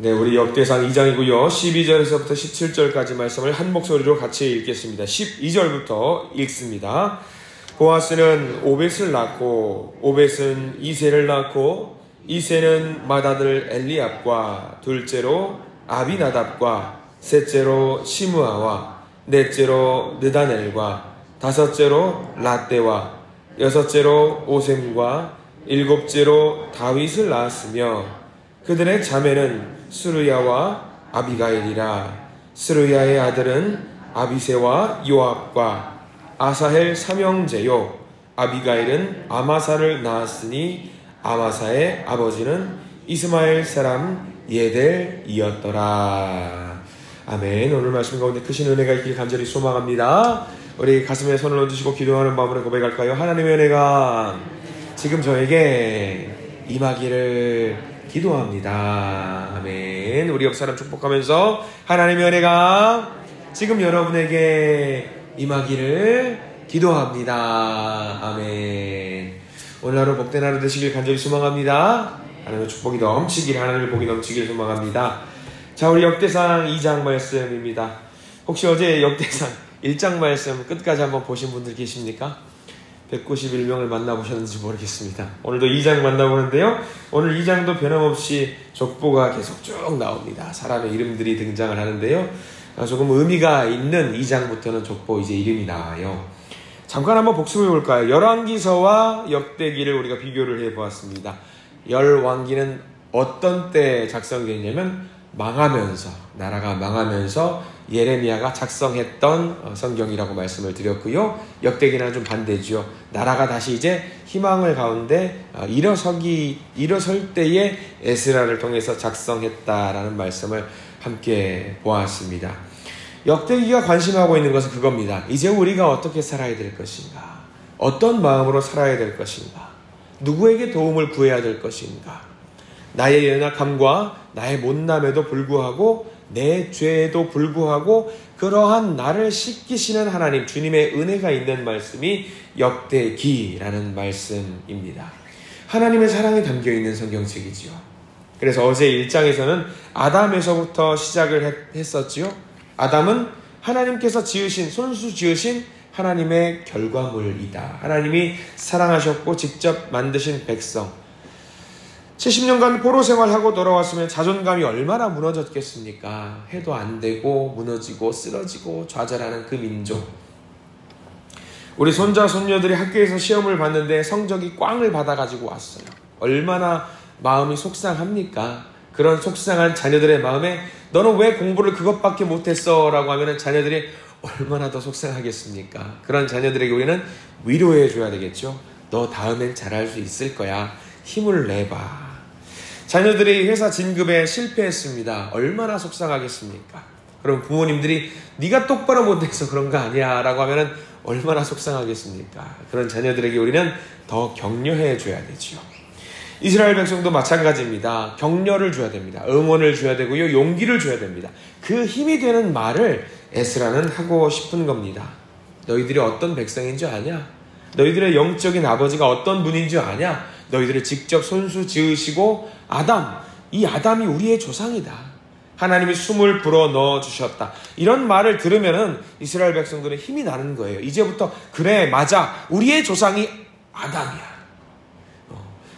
네, 우리 역대상 2장이고요. 12절에서부터 17절까지 말씀을 한 목소리로 같이 읽겠습니다. 12절부터 읽습니다. 보아스는 오벳을 낳고 오벳은 이새를 낳고 이새는 맏아들 엘리압과 둘째로 아비나답과 셋째로 시므아와 넷째로 느다넬과 다섯째로 라떼와 여섯째로 오셈과 일곱째로 다윗을 낳았으며 그들의 자매는 스루야와 아비가일이라. 스루야의 아들은 아비새와 요압과 아사헬 삼형제요 아비가일은 아마사를 낳았으니 아마사의 아버지는 이스마엘 사람 예델이었더라. 아멘. 오늘 말씀 가운데 크신 은혜가 있길 간절히 소망합니다. 우리 가슴에 손을 얹으시고 기도하는 마음으로 고백할까요? 하나님의 은혜가 지금 저에게 임하기를 기도합니다. 아멘. 우리 옆사람 축복하면서 하나님의 은혜가 지금 여러분에게 임하기를 기도합니다. 아멘. 오늘 하루 복된 하루 되시길 간절히 소망합니다. 하나님의 축복이 넘치길, 하나님의 복이 넘치길 소망합니다. 자, 우리 역대상 2장 말씀입니다. 혹시 어제 역대상 1장 말씀 끝까지 한번 보신 분들 계십니까? 191명을 만나보셨는지 모르겠습니다. 오늘도 2장 만나보는데요. 오늘 2장도 변함없이 족보가 계속 쭉 나옵니다. 사람의 이름들이 등장을 하는데요. 조금 의미가 있는 2장부터는 족보 이제 이름이 나와요. 잠깐 한번 복습해 볼까요? 열왕기서와 역대기를 우리가 비교를 해보았습니다. 열왕기는 어떤 때 작성되었냐면 망하면서, 나라가 망하면서 예레미야가 작성했던 성경이라고 말씀을 드렸고요. 역대기는 좀 반대죠. 나라가 다시 이제 희망을 가운데 일어설 때에 에스라를 통해서 작성했다라는 말씀을 함께 보았습니다. 역대기가 관심하고 있는 것은 그겁니다. 이제 우리가 어떻게 살아야 될 것인가? 어떤 마음으로 살아야 될 것인가? 누구에게 도움을 구해야 될 것인가? 나의 연약함과 나의 못남에도 불구하고 내 죄에도 불구하고 그러한 나를 씻기시는 하나님, 주님의 은혜가 있는 말씀이 역대기라는 말씀입니다. 하나님의 사랑이 담겨있는 성경책이지요. 그래서 어제 1장에서는 아담에서부터 시작을 했었지요. 아담은 하나님께서 손수 지으신 하나님의 결과물이다. 하나님이 사랑하셨고 직접 만드신 백성. 70년간 포로 생활하고 돌아왔으면 자존감이 얼마나 무너졌겠습니까? 해도 안 되고 무너지고 쓰러지고 좌절하는 그 민족. 우리 손자 손녀들이 학교에서 시험을 봤는데 성적이 꽝을 받아가지고 왔어요. 얼마나 마음이 속상합니까? 그런 속상한 자녀들의 마음에 너는 왜 공부를 그것밖에 못했어? 라고 하면 자녀들이 얼마나 더 속상하겠습니까? 그런 자녀들에게 우리는 위로해 줘야 되겠죠. 너 다음엔 잘할 수 있을 거야. 힘을 내봐. 자녀들이 회사 진급에 실패했습니다. 얼마나 속상하겠습니까? 그럼 부모님들이 네가 똑바로 못해서 그런 거 아니야 라고 하면 얼마나 속상하겠습니까? 그런 자녀들에게 우리는 더 격려해 줘야 되죠. 이스라엘 백성도 마찬가지입니다. 격려를 줘야 됩니다. 응원을 줘야 되고요. 용기를 줘야 됩니다. 그 힘이 되는 말을 에스라는 하고 싶은 겁니다. 너희들이 어떤 백성인 줄 아냐? 너희들의 영적인 아버지가 어떤 분인 줄 아냐? 너희들을 직접 손수 지으시고 이 아담이 우리의 조상이다. 하나님이 숨을 불어 넣어 주셨다. 이런 말을 들으면은 이스라엘 백성들은 힘이 나는 거예요. 이제부터 그래 맞아 우리의 조상이 아담이야.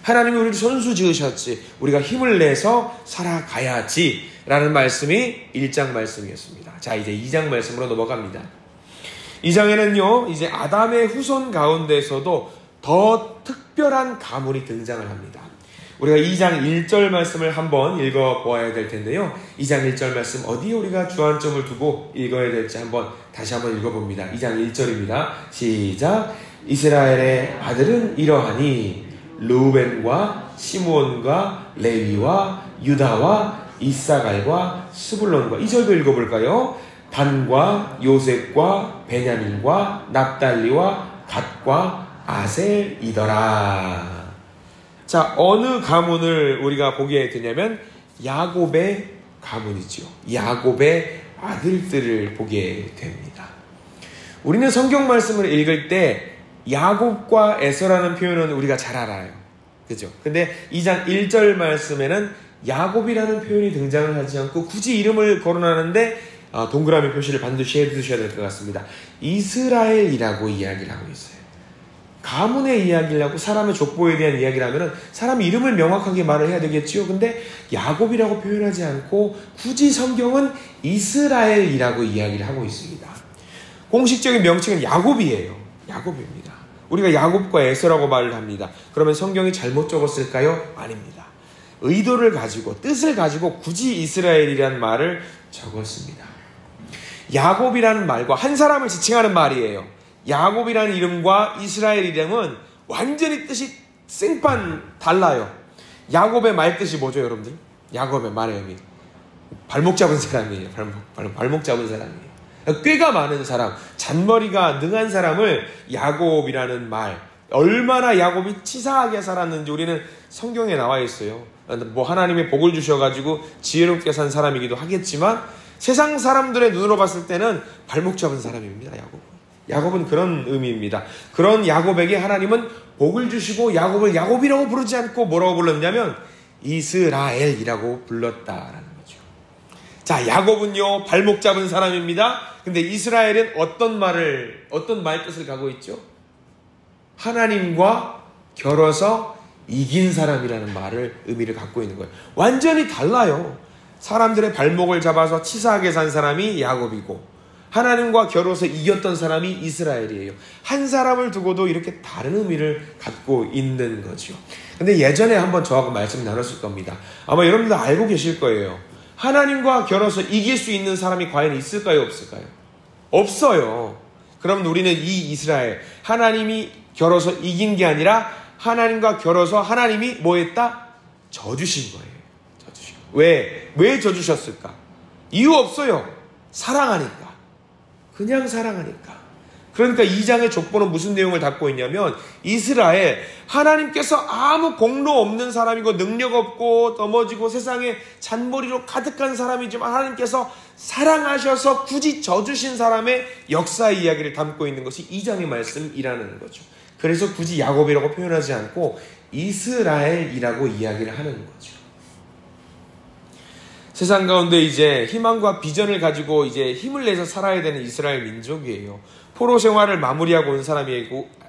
하나님이 우리를 손수 지으셨지. 우리가 힘을 내서 살아가야지 라는 말씀이 1장 말씀이었습니다. 자, 이제 2장 말씀으로 넘어갑니다. 2장에는요 이제 아담의 후손 가운데서도 더 특별한 가문이 등장을 합니다. 우리가 2장 1절 말씀을 한번 읽어보아야 될 텐데요. 2장 1절 말씀 어디에 우리가 주안점을 두고 읽어야 될지 다시 한번 읽어봅니다. 2장 1절입니다. 시작. 이스라엘의 아들은 이러하니 르우벤과 시므온과 레위와 유다와 이사갈과 스불론과 2절도 읽어볼까요? 단과 요셉과 베냐민과 납달리와 갓과 아셀이더라. 자, 어느 가문을 우리가 보게 되냐면 야곱의 가문이죠. 야곱의 아들들을 보게 됩니다. 우리는 성경 말씀을 읽을 때 야곱과 에서라는 표현은 우리가 잘 알아요. 그죠? 근데 2장 1절 말씀에는 야곱이라는 표현이 등장을 하지 않고 굳이 이름을 거론하는데 동그라미 표시를 반드시 해두셔야 될 것 같습니다. 이스라엘이라고 이야기를 하고 있어요. 가문의 이야기를 하고 사람의 족보에 대한 이야기를 하면 사람 이름을 명확하게 말을 해야 되겠지요. 근데 야곱이라고 표현하지 않고 굳이 성경은 이스라엘이라고 이야기를 하고 있습니다. 공식적인 명칭은 야곱이에요. 야곱입니다. 우리가 야곱과 에서라고 말을 합니다. 그러면 성경이 잘못 적었을까요? 아닙니다. 의도를 가지고 뜻을 가지고 굳이 이스라엘이라는 말을 적었습니다. 야곱이라는 말과 한 사람을 지칭하는 말이에요. 야곱이라는 이름과 이스라엘 이름은 완전히 뜻이 생판 달라요. 야곱의 말뜻이 뭐죠, 여러분들? 야곱의 말의 의미 발목 잡은 사람이에요. 발목 잡은 사람이에요. 꾀가 많은 사람, 잔머리가 능한 사람을 야곱이라는 말, 얼마나 야곱이 치사하게 살았는지 우리는 성경에 나와 있어요. 뭐 하나님의 복을 주셔가지고 지혜롭게 산 사람이기도 하겠지만 세상 사람들의 눈으로 봤을 때는 발목 잡은 사람입니다. 야곱은 그런 의미입니다. 그런 야곱에게 하나님은 복을 주시고 야곱을 야곱이라고 부르지 않고 뭐라고 불렀냐면 이스라엘이라고 불렀다라는 거죠. 자, 야곱은요 발목 잡은 사람입니다. 근데 이스라엘은 어떤 말뜻을 갖고 있죠? 하나님과 겨뤄서 이긴 사람이라는 의미를 갖고 있는 거예요. 완전히 달라요. 사람들의 발목을 잡아서 치사하게 산 사람이 야곱이고 하나님과 겨뤄서 이겼던 사람이 이스라엘이에요. 한 사람을 두고도 이렇게 다른 의미를 갖고 있는 거죠. 근데 예전에 한번 저하고 말씀 나눴을 겁니다. 아마 여러분들 알고 계실 거예요. 하나님과 겨뤄서 이길 수 있는 사람이 과연 있을까요? 없을까요? 없어요. 그럼 우리는 이 이스라엘, 하나님이 겨뤄서 이긴 게 아니라 하나님과 겨뤄서 하나님이 뭐 했다? 져주신 거예요. 져주신 거예요. 왜 져주셨을까? 이유 없어요. 사랑하니까. 그냥 사랑하니까. 그러니까 2장의 족보는 무슨 내용을 담고 있냐면 이스라엘, 하나님께서 아무 공로 없는 사람이고 능력 없고 넘어지고 세상에 잔머리로 가득한 사람이지만 하나님께서 사랑하셔서 굳이 져주신 사람의 역사 이야기를 담고 있는 것이 2장의 말씀이라는 거죠. 그래서 굳이 야곱이라고 표현하지 않고 이스라엘이라고 이야기를 하는 거죠. 세상 가운데 이제 희망과 비전을 가지고 이제 힘을 내서 살아야 되는 이스라엘 민족이에요. 포로 생활을 마무리하고 온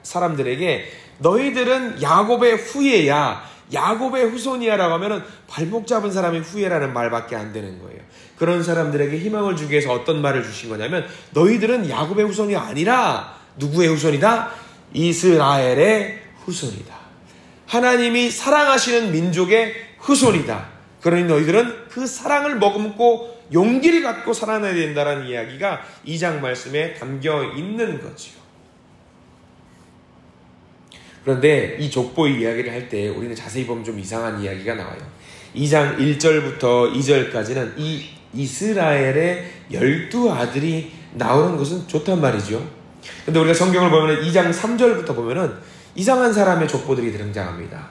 사람들에게 너희들은 야곱의 후예야, 야곱의 후손이야라고 하면은 발목 잡은 사람이 후예라는 말밖에 안 되는 거예요. 그런 사람들에게 희망을 주기 위해서 어떤 말을 주신 거냐면 너희들은 야곱의 후손이 아니라 누구의 후손이다? 이스라엘의 후손이다. 하나님이 사랑하시는 민족의 후손이다. 그러니 너희들은 그 사랑을 머금고 용기를 갖고 살아내야 된다는 이야기가 2장 말씀에 담겨 있는 거죠. 그런데 이 족보의 이야기를 할 때 우리는 자세히 보면 좀 이상한 이야기가 나와요. 2장 1절부터 2절까지는 이 이스라엘의 12아들이 나오는 것은 좋단 말이죠. 근데 우리가 성경을 보면 2장 3절부터 보면은 이상한 사람의 족보들이 등장합니다.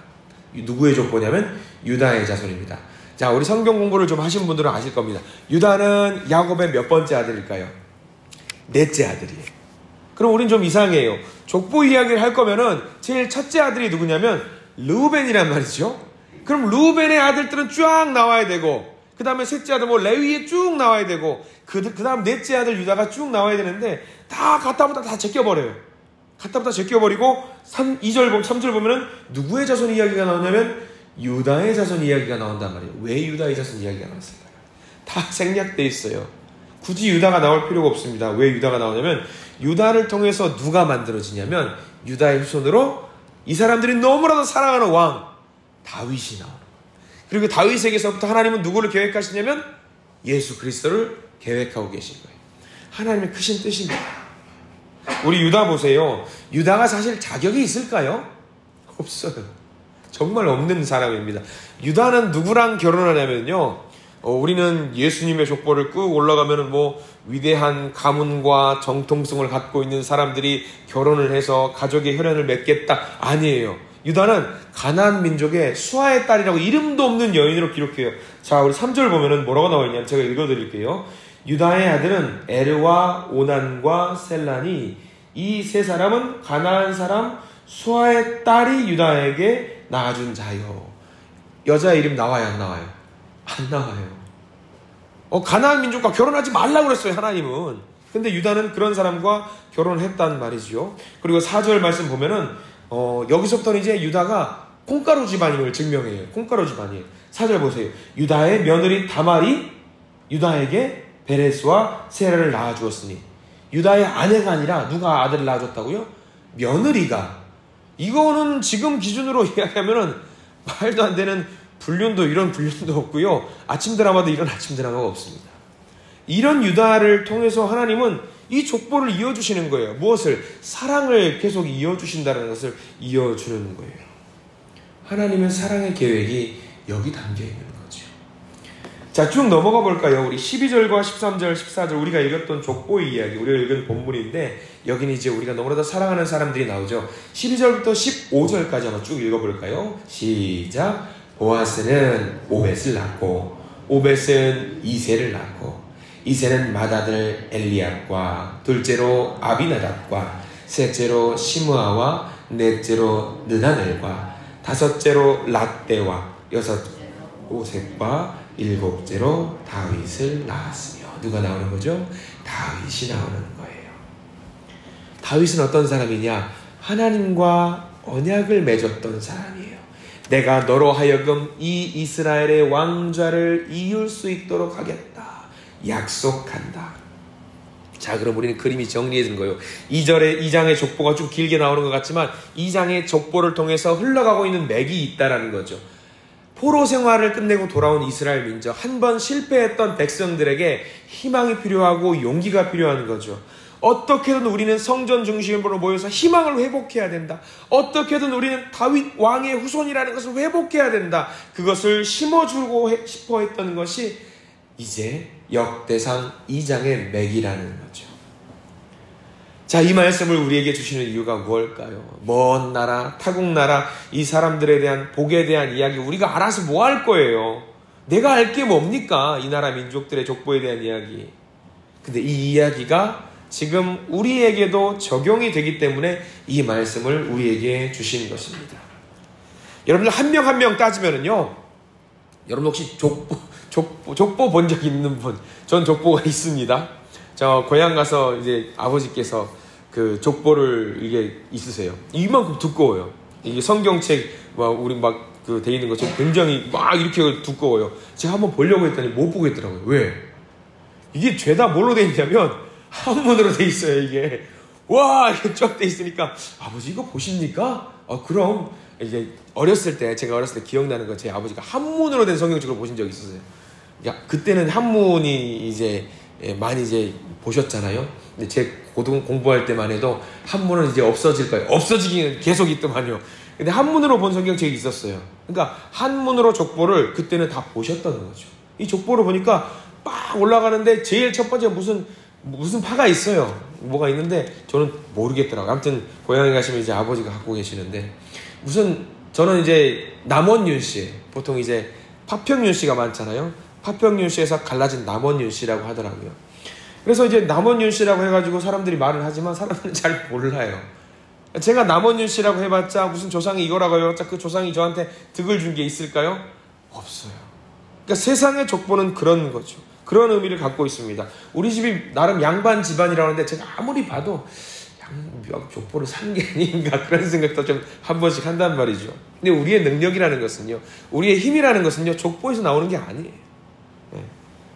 누구의 족보냐면 유다의 자손입니다. 자, 우리 성경 공부를 좀 하신 분들은 아실 겁니다. 유다는 야곱의 몇 번째 아들일까요? 넷째 아들이에요. 그럼 우린 좀 이상해요. 족보 이야기를 할 거면은 제일 첫째 아들이 누구냐면 르우벤이란 말이죠. 그럼 르우벤의 아들들은 쫙 나와야 되고 그 다음에 셋째 아들 레위에 쭉 나와야 되고 그 다음 넷째 아들 유다가 쭉 나와야 되는데 다 갖다보다 다 제껴버려요. 갖다보다 제껴버리고 2절, 3절 보면은 누구의 자손 이야기가 나오냐면 유다의 자손 이야기가 나온단 말이에요. 왜 유다의 자손 이야기가 나왔을까요? 다 생략되어 있어요. 굳이 유다가 나올 필요가 없습니다. 왜 유다가 나오냐면 유다를 통해서 누가 만들어지냐면 유다의 후손으로 이 사람들이 너무나도 사랑하는 왕 다윗이 나오는 거예요. 그리고 다윗에게서부터 하나님은 누구를 계획하시냐면 예수 그리스도를 계획하고 계신 거예요. 하나님의 크신 뜻입니다. 우리 유다 보세요. 유다가 사실 자격이 있을까요? 없어요. 정말 없는 사람입니다. 유다는 누구랑 결혼하냐면요. 우리는 예수님의 족보를 꾹 올라가면은 위대한 가문과 정통성을 갖고 있는 사람들이 결혼을 해서 가족의 혈연을 맺겠다. 아니에요. 유다는 가나안 민족의 수아의 딸이라고 이름도 없는 여인으로 기록해요. 자, 우리 3절 보면은 뭐라고 나와 있냐면 제가 읽어드릴게요. 유다의 아들은 에르와 오난과 셀란이 이 세 사람은 가나안 사람 수아의 딸이 유다에게 낳아준 자요. 여자 이름 나와요, 안 나와요? 안 나와요. 가나안 민족과 결혼하지 말라고 그랬어요, 하나님은. 근데 유다는 그런 사람과 결혼했단 말이지요. 그리고 4절 말씀 보면은 여기서부터는 이제 유다가 콩가루 집안임을 증명해요. 콩가루 집안이에요. 4절 보세요. 유다의 며느리 다말이 유다에게 베레스와 세라를 낳아주었으니, 유다의 아내가 아니라 누가 아들을 낳아줬다고요? 며느리가. 이거는 지금 기준으로 이야기하면은 말도 안 되는 불륜도, 이런 불륜도 없고요. 아침 드라마도 이런 아침 드라마가 없습니다. 이런 유다를 통해서 하나님은 이 족보를 이어주시는 거예요. 무엇을? 사랑을 계속 이어주신다는 것을 이어주는 거예요. 하나님의 사랑의 계획이 여기 담겨 있는 거죠. 자, 쭉 넘어가 볼까요? 우리 12절과 13절, 14절 우리가 읽었던 족보의 이야기, 우리가 읽은 본문인데, 여기는 이제 우리가 너무나도 사랑하는 사람들이 나오죠. 12절부터 15절까지 한번 쭉 읽어볼까요? 시작. 보아스는 오벳을 낳고, 오벳은 이새를 낳고, 이새는 맏아들 엘리압과, 둘째로 아비나답과, 셋째로 시므아와, 넷째로 느다넬과, 다섯째로 랏대와, 여섯째로 오셋과, 일곱째로 다윗을 낳았으며. 누가 나오는 거죠? 다윗이 나오는 거예요. 다윗은 어떤 사람이냐? 하나님과 언약을 맺었던 사람이에요. 내가 너로 하여금 이 이스라엘의 왕좌를 이을 수 있도록 하겠다. 약속한다. 자, 그럼 우리는 그림이 정리해진 거예요. 2장의 족보가 좀 길게 나오는 것 같지만 2장의 족보를 통해서 흘러가고 있는 맥이 있다라는 거죠. 포로 생활을 끝내고 돌아온 이스라엘 민족, 한 번 실패했던 백성들에게 희망이 필요하고 용기가 필요한 거죠. 어떻게든 우리는 성전 중심으로 모여서 희망을 회복해야 된다. 어떻게든 우리는 다윗 왕의 후손이라는 것을 회복해야 된다. 그것을 심어주고 싶어 했던 것이 이제 역대상 2장의 맥이라는 거죠. 자, 이 말씀을 우리에게 주시는 이유가 무엇일까요? 먼 나라, 타국 나라, 이 사람들에 대한 복에 대한 이야기 우리가 알아서 뭐 할 거예요? 내가 알 게 뭡니까? 이 나라 민족들의 족보에 대한 이야기. 근데 이 이야기가 지금 우리에게도 적용이 되기 때문에 이 말씀을 우리에게 주신 것입니다. 여러분들 한 명 한 명 따지면은요, 여러분 혹시 족보 본 적 있는 분? 전 족보가 있습니다. 저 고향 가서 이제 아버지께서 그 족보를 이게 있으세요. 이만큼 두꺼워요. 이게 성경책 우리 그 돼 있는 것처럼 굉장히 막 이렇게 두꺼워요. 제가 한번 보려고 했더니 못 보겠더라고요. 왜? 이게 죄다 뭘로 돼 있냐면 한문으로 돼 있어요. 이게 와, 이게 쫙 돼 있으니까 아버지 이거 보십니까? 그럼 이제 제가 어렸을 때 기억나는 거, 제 아버지가 한문으로 된 성경책을 보신 적이 있었어요. 그때는 한문이 이제 많이 이제 보셨잖아요. 근데 제 고등 공부할 때만 해도 한문은 이제 없어질 거예요. 없어지기는 계속 있더만요. 근데 한문으로 본 성경책이 있었어요. 그러니까 한문으로 족보를 그때는 다 보셨던 거죠. 이 족보를 보니까 막 올라가는데 제일 첫 번째 무슨 파가 있어요. 뭐가 있는데 저는 모르겠더라고요. 아무튼 고향에 가시면 이제 아버지가 갖고 계시는데 저는 이제 남원윤 씨, 보통 이제 파평윤 씨가 많잖아요. 파평윤 씨에서 갈라진 남원윤 씨라고 하더라고요. 그래서 이제 남원윤 씨라고 해가지고 사람들이 말을 하지만 사람들은 잘 몰라요. 제가 남원윤 씨라고 해봤자 무슨 조상이 이거라고 해봤자 그 조상이 저한테 득을 준 게 있을까요? 없어요. 그러니까 세상의 족보는 그런 거죠. 그런 의미를 갖고 있습니다. 우리 집이 나름 양반 집안이라는데 제가 아무리 봐도 족보를 산 게 아닌가 그런 생각도 좀 한 번씩 한단 말이죠. 근데 우리의 능력이라는 것은요, 우리의 힘이라는 것은요, 족보에서 나오는 게 아니에요.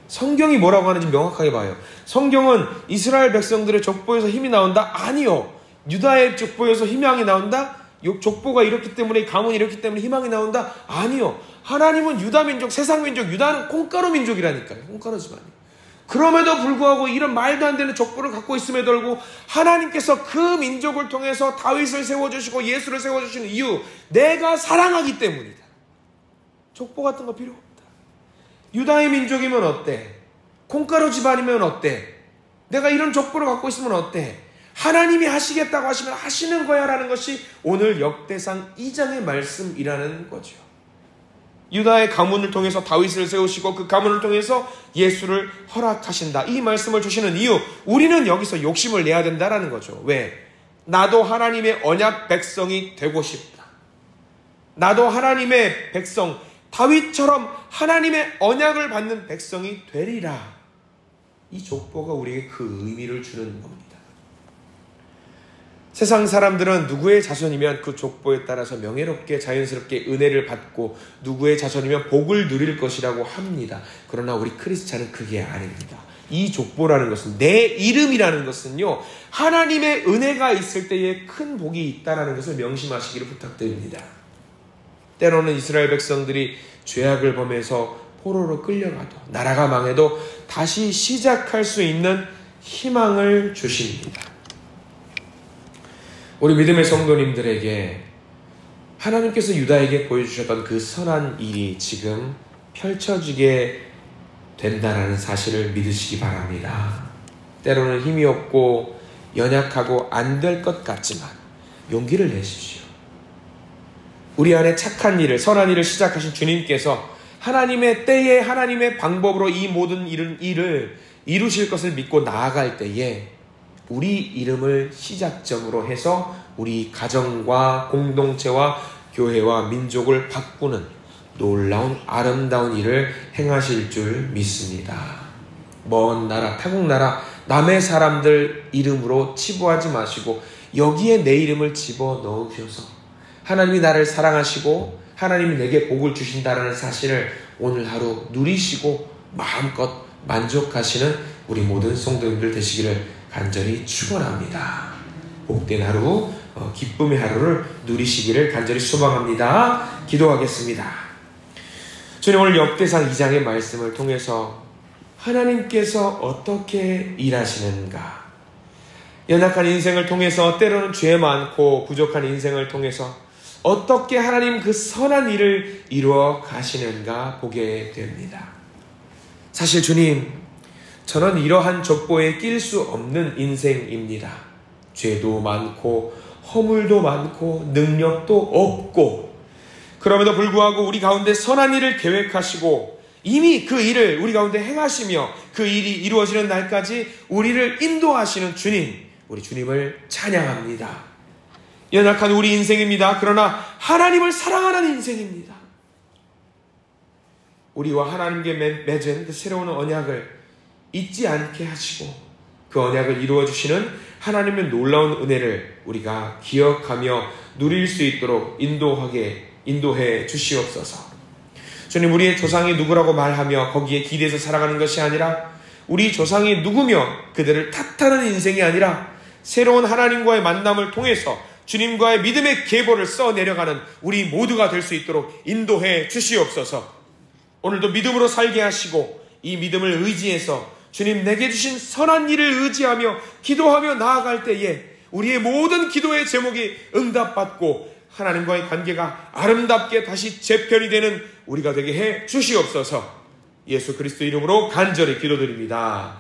성경이 뭐라고 하는지 명확하게 봐요. 성경은 이스라엘 백성들의 족보에서 힘이 나온다? 아니요. 유다의 족보에서 희망이 나온다? 족보가 이렇기 때문에, 가문이 이렇기 때문에 희망이 나온다? 아니요. 하나님은 유다 민족, 세상 민족, 유다는 콩가루 민족이라니까요. 콩가루 집안이. 그럼에도 불구하고 이런 말도 안 되는 족보를 갖고 있음에도 불구하고 하나님께서 그 민족을 통해서 다윗을 세워주시고 예수를 세워주시는 이유, 내가 사랑하기 때문이다. 족보 같은 거 필요 없다. 유다의 민족이면 어때? 콩가루 집안이면 어때? 내가 이런 족보를 갖고 있으면 어때? 하나님이 하시겠다고 하시면 하시는 거야 라는 것이 오늘 역대상 2장의 말씀이라는 거죠. 유다의 가문을 통해서 다윗을 세우시고 그 가문을 통해서 예수를 허락하신다. 이 말씀을 주시는 이유, 우리는 여기서 욕심을 내야 된다라는 거죠. 왜? 나도 하나님의 언약 백성이 되고 싶다. 나도 하나님의 백성, 다윗처럼 하나님의 언약을 받는 백성이 되리라. 이 족보가 우리에게 그 의미를 주는 겁니다. 세상 사람들은 누구의 자손이면 그 족보에 따라서 명예롭게 자연스럽게 은혜를 받고 누구의 자손이면 복을 누릴 것이라고 합니다. 그러나 우리 크리스찬은 그게 아닙니다. 이 족보라는 것은, 내 이름이라는 것은요, 하나님의 은혜가 있을 때에 큰 복이 있다는 것을 명심하시기를 부탁드립니다. 때로는 이스라엘 백성들이 죄악을 범해서 포로로 끌려가도, 나라가 망해도 다시 시작할 수 있는 희망을 주십니다. 우리 믿음의 성도님들에게 하나님께서 유다에게 보여주셨던 그 선한 일이 지금 펼쳐지게 된다는 사실을 믿으시기 바랍니다. 때로는 힘이 없고 연약하고 안 될 것 같지만 용기를 내십시오. 우리 안에 착한 일을, 선한 일을 시작하신 주님께서 하나님의 때에 하나님의 방법으로 이 모든 일을 이루실 것을 믿고 나아갈 때에 우리 이름을 시작점으로 해서 우리 가정과 공동체와 교회와 민족을 바꾸는 놀라운 아름다운 일을 행하실 줄 믿습니다. 먼 나라, 타국 나라, 남의 사람들 이름으로 치부하지 마시고 여기에 내 이름을 집어넣으셔서 하나님이 나를 사랑하시고 하나님이 내게 복을 주신다는 사실을 오늘 하루 누리시고 마음껏 만족하시는 우리 모든 성도님들 되시기를 간절히 축원합니다. 복된 하루, 기쁨의 하루를 누리시기를 간절히 소망합니다. 기도하겠습니다. 주님, 오늘 역대상 2장의 말씀을 통해서 하나님께서 어떻게 일하시는가, 연약한 인생을 통해서, 때로는 죄 많고 부족한 인생을 통해서 어떻게 하나님 그 선한 일을 이루어 가시는가 보게 됩니다. 사실 주님, 저는 이러한 족보에 낄 수 없는 인생입니다. 죄도 많고 허물도 많고 능력도 없고, 그럼에도 불구하고 우리 가운데 선한 일을 계획하시고 이미 그 일을 우리 가운데 행하시며 그 일이 이루어지는 날까지 우리를 인도하시는 주님, 우리 주님을 찬양합니다. 연약한 우리 인생입니다. 그러나 하나님을 사랑하는 인생입니다. 우리와 하나님께 맺은 그 새로운 언약을 잊지 않게 하시고 그 언약을 이루어주시는 하나님의 놀라운 은혜를 우리가 기억하며 누릴 수 있도록 인도해 주시옵소서. 주님, 우리의 조상이 누구라고 말하며 거기에 기대서 살아가는 것이 아니라, 우리 조상이 누구며 그들을 탓하는 인생이 아니라, 새로운 하나님과의 만남을 통해서 주님과의 믿음의 계보를 써내려가는 우리 모두가 될 수 있도록 인도해 주시옵소서. 오늘도 믿음으로 살게 하시고 이 믿음을 의지해서 주님 내게 주신 선한 일을 의지하며 기도하며 나아갈 때에 우리의 모든 기도의 제목이 응답받고 하나님과의 관계가 아름답게 다시 재편이 되는 우리가 되게 해 주시옵소서. 예수 그리스도 이름으로 간절히 기도드립니다.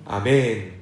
아멘.